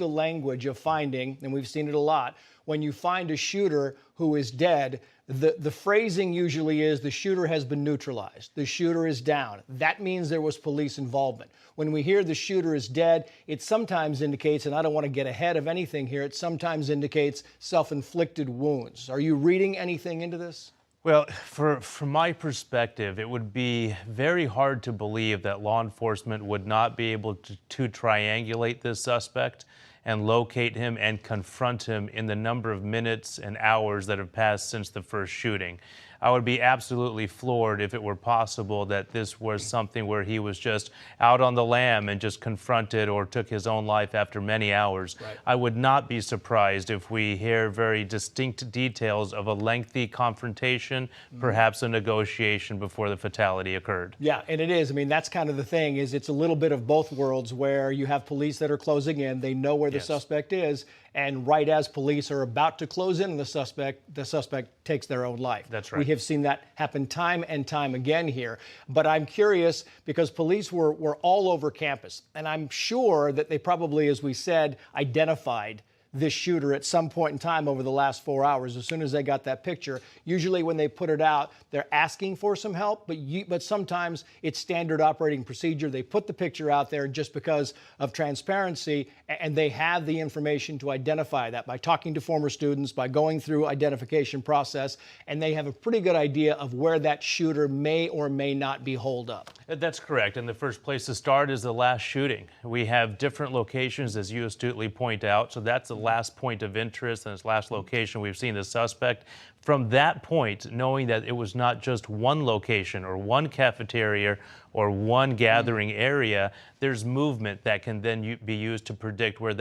the language of finding, and we've seen it a lot, when you find a shooter who is dead, the phrasing usually is the shooter has been neutralized. The shooter is down. That means there was police involvement. When we hear the shooter is dead, it sometimes indicates, and I don't want to get ahead of anything here, it sometimes indicates self-inflicted wounds. Are you reading anything into this? Well, from my perspective, it would be very hard to believe that law enforcement would not be able to triangulate this suspect and locate him and confront him in the number of minutes and hours that have passed since the first shooting. I would be absolutely floored if it were possible that this was something where he was just out on the lam and just confronted or took his own life after many hours. Right. I would not be surprised if we hear very distinct details of a lengthy confrontation, perhaps a negotiation before the fatality occurred. Yeah, and it is. I mean, that's kind of the thing, is it's a little bit of both worlds where you have police that are closing in, they know where the suspect is, and right as police are about to close in on the suspect takes their own life. That's right. We have seen that happen time and time again here. But I'm curious because police were all over campus, and I'm sure that they probably, as we said, identified this shooter at some point in time over the last 4 hours as soon as they got that picture. Usually when they put it out, they're asking for some help, but sometimes it's standard operating procedure. They put the picture out there just because of transparency, and they have the information to identify that by talking to former students, by going through identification process, and they have a pretty good idea of where that shooter may or may not be holed up. That's correct. And the first place to start is the last shooting. We have different locations, as you astutely point out, so that's the last point of interest and its last location we've seen the suspect. From that point, knowing that it was not just one location or one cafeteria or one gathering area, there's movement that can then be used to predict where that